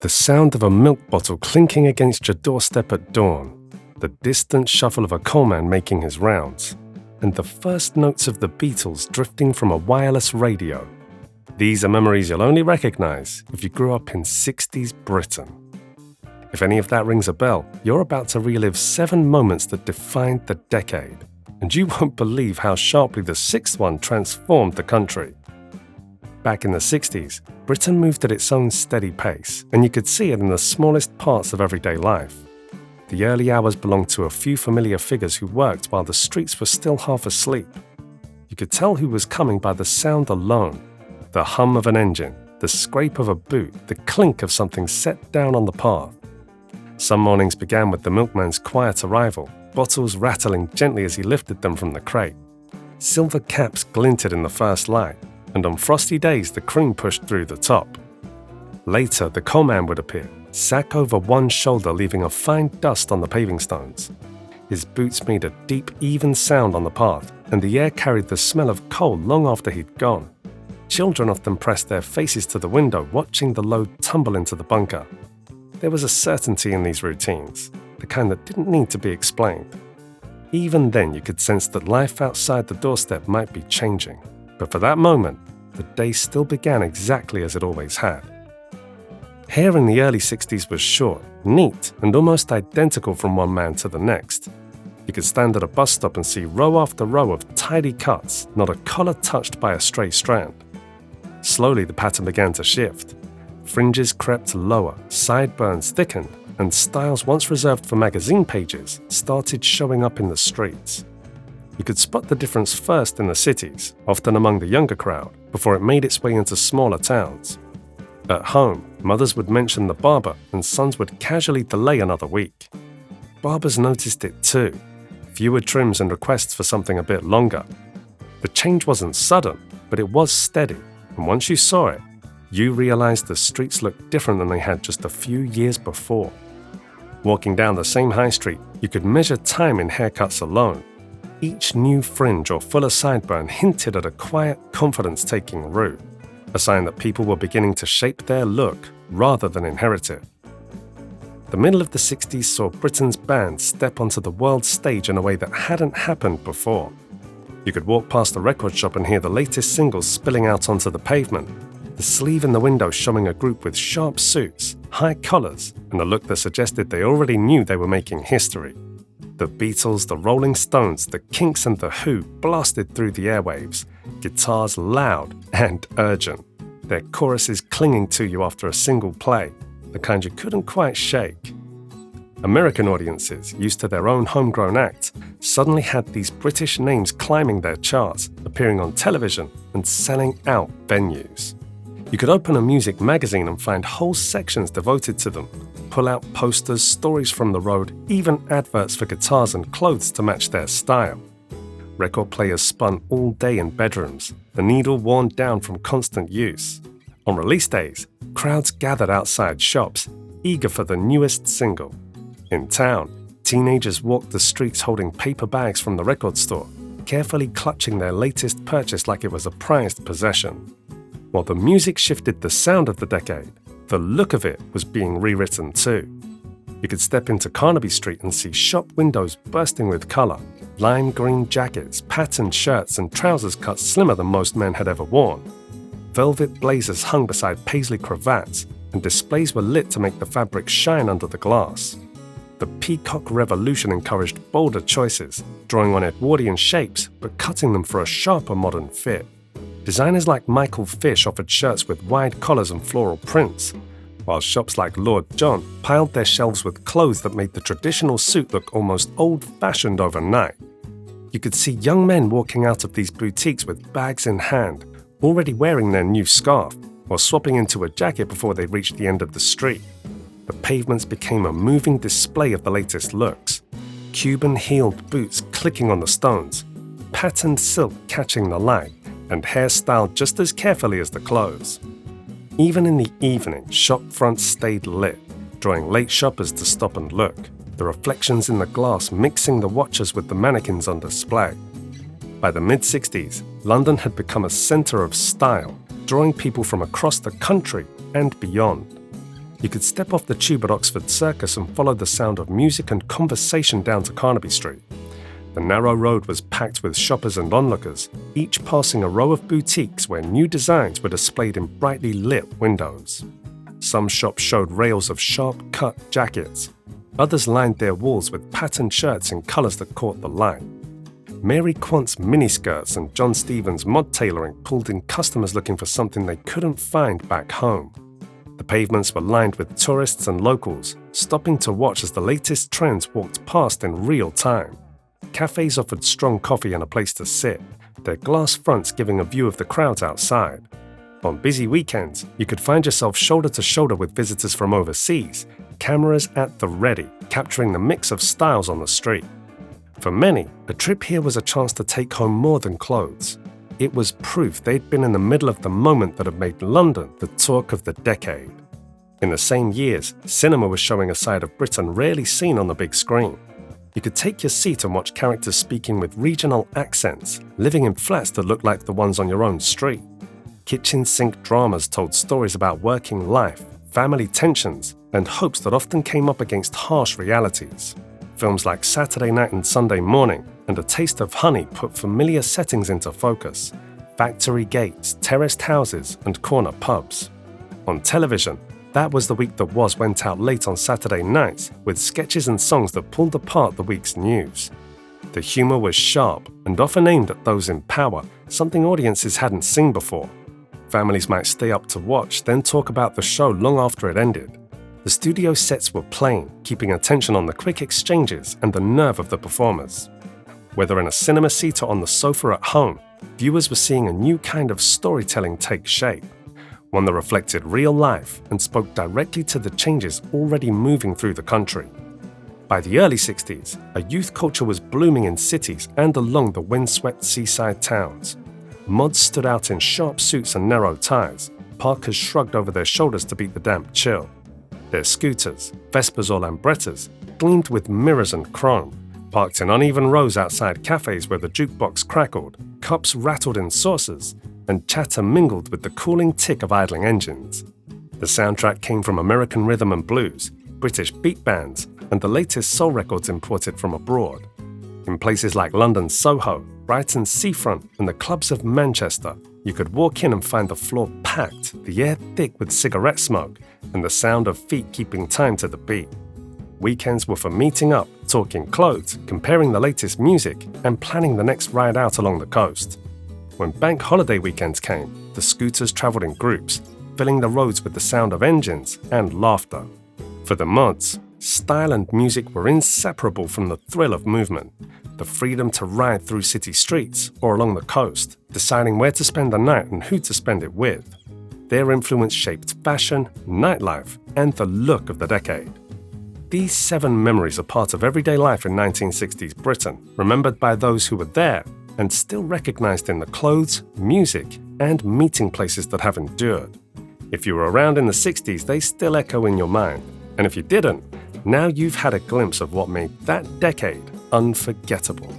The sound of a milk bottle clinking against your doorstep at dawn, the distant shuffle of a coalman making his rounds, and the first notes of the Beatles drifting from a wireless radio. These are memories you'll only recognize if you grew up in 60s Britain. If any of that rings a bell, you're about to relive 7 moments that defined the decade, and you won't believe how sharply the 6th one transformed the country. Back in the 60s, Britain moved at its own steady pace, and you could see it in the smallest parts of everyday life. The early hours belonged to a few familiar figures who worked while the streets were still half asleep. You could tell who was coming by the sound alone: the hum of an engine, the scrape of a boot, the clink of something set down on the path. Some mornings began with the milkman's quiet arrival, bottles rattling gently as he lifted them from the crate. Silver caps glinted in the first light, and on frosty days the cream pushed through the top. Later, the coalman would appear, sack over one shoulder leaving a fine dust on the paving stones. His boots made a deep, even sound on the path, and the air carried the smell of coal long after he'd gone. Children often pressed their faces to the window, watching the load tumble into the bunker. There was a certainty in these routines, the kind that didn't need to be explained. Even then, you could sense that life outside the doorstep might be changing. But for that moment, the day still began exactly as it always had. Hair in the early 60s was short, neat, and almost identical from one man to the next. You could stand at a bus stop and see row after row of tidy cuts, not a collar touched by a stray strand. Slowly, the pattern began to shift. Fringes crept lower, sideburns thickened, and styles once reserved for magazine pages started showing up in the streets. You could spot the difference first in the cities, often among the younger crowd, before it made its way into smaller towns. At home, mothers would mention the barber and sons would casually delay another week. Barbers noticed it too. Fewer trims and requests for something a bit longer. The change wasn't sudden, but it was steady, and once you saw it, you realized the streets looked different than they had just a few years before. Walking down the same high street, you could measure time in haircuts alone. Each new fringe or fuller sideburn hinted at a quiet, confidence-taking route, a sign that people were beginning to shape their look rather than inherit it. The middle of the 60s saw Britain's bands step onto the world stage in a way that hadn't happened before. You could walk past a record shop and hear the latest singles spilling out onto the pavement, the sleeve in the window showing a group with sharp suits, high collars, and a look that suggested they already knew they were making history. The Beatles, the Rolling Stones, the Kinks and the Who blasted through the airwaves, guitars loud and urgent, their choruses clinging to you after a single play, the kind you couldn't quite shake. American audiences, used to their own homegrown acts, suddenly had these British names climbing their charts, appearing on television and selling out venues. You could open a music magazine and find whole sections devoted to them, pull out posters, stories from the road, even adverts for guitars and clothes to match their style. Record players spun all day in bedrooms, the needle worn down from constant use. On release days, crowds gathered outside shops, eager for the newest single. In town, teenagers walked the streets holding paper bags from the record store, carefully clutching their latest purchase like it was a prized possession. While the music shifted the sound of the decade, the look of it was being rewritten too. You could step into Carnaby Street and see shop windows bursting with color, lime green jackets, patterned shirts, and trousers cut slimmer than most men had ever worn. Velvet blazers hung beside paisley cravats, and displays were lit to make the fabric shine under the glass. The peacock revolution encouraged bolder choices, drawing on Edwardian shapes but cutting them for a sharper modern fit. Designers like Michael Fish offered shirts with wide collars and floral prints, while shops like Lord John piled their shelves with clothes that made the traditional suit look almost old-fashioned overnight. You could see young men walking out of these boutiques with bags in hand, already wearing their new scarf, or swapping into a jacket before they reached the end of the street. The pavements became a moving display of the latest looks. Cuban-heeled boots clicking on the stones, patterned silk catching the light, and hair styled just as carefully as the clothes. Even in the evening, shop fronts stayed lit, drawing late shoppers to stop and look, the reflections in the glass mixing the watches with the mannequins on display. By the mid-60s, London had become a centre of style, drawing people from across the country and beyond. You could step off the tube at Oxford Circus and follow the sound of music and conversation down to Carnaby Street. The narrow road was packed with shoppers and onlookers, each passing a row of boutiques where new designs were displayed in brightly lit windows. Some shops showed rails of sharp-cut jackets. Others lined their walls with patterned shirts in colours that caught the light. Mary Quant's miniskirts and John Stevens' mod tailoring pulled in customers looking for something they couldn't find back home. The pavements were lined with tourists and locals, stopping to watch as the latest trends walked past in real time. Cafes offered strong coffee and a place to sit, their glass fronts giving a view of the crowds outside. On busy weekends, you could find yourself shoulder to shoulder with visitors from overseas, cameras at the ready, capturing the mix of styles on the street. For many, a trip here was a chance to take home more than clothes. It was proof they'd been in the middle of the moment that had made London the talk of the decade. In the same years, cinema was showing a side of Britain rarely seen on the big screen. You could take your seat and watch characters speaking with regional accents, living in flats that looked like the ones on your own street. Kitchen sink dramas told stories about working life, family tensions, and hopes that often came up against harsh realities. Films like Saturday Night and Sunday Morning and A Taste of Honey put familiar settings into focus: factory gates, terraced houses, and corner pubs. On television, That Was the Week That Was went out late on Saturday nights with sketches and songs that pulled apart the week's news. The humour was sharp and often aimed at those in power, something audiences hadn't seen before. Families might stay up to watch, then talk about the show long after it ended. The studio sets were plain, keeping attention on the quick exchanges and the nerve of the performers. Whether in a cinema seat or on the sofa at home, viewers were seeing a new kind of storytelling take shape, one that reflected real life and spoke directly to the changes already moving through the country. By the early 60s, a youth culture was blooming in cities and along the windswept seaside towns. Mods stood out in sharp suits and narrow ties, parkers shrugged over their shoulders to beat the damp chill. Their scooters, Vespas or Lambrettas, gleamed with mirrors and chrome, parked in uneven rows outside cafes where the jukebox crackled, cups rattled in saucers, and chatter mingled with the cooling tick of idling engines. The soundtrack came from American rhythm and blues, British beat bands, and the latest soul records imported from abroad. In places like London's Soho, Brighton's Seafront, and the clubs of Manchester, you could walk in and find the floor packed, the air thick with cigarette smoke, and the sound of feet keeping time to the beat. Weekends were for meeting up, talking clothes, comparing the latest music, and planning the next ride out along the coast. When bank holiday weekends came, the scooters travelled in groups, filling the roads with the sound of engines and laughter. For the mods, style and music were inseparable from the thrill of movement, the freedom to ride through city streets or along the coast, deciding where to spend the night and who to spend it with. Their influence shaped fashion, nightlife, and the look of the decade. These 7 memories are part of everyday life in 1960s Britain, remembered by those who were there and still recognized in the clothes, music, and meeting places that have endured. If you were around in the 60s, they still echo in your mind. And if you didn't, now you've had a glimpse of what made that decade unforgettable.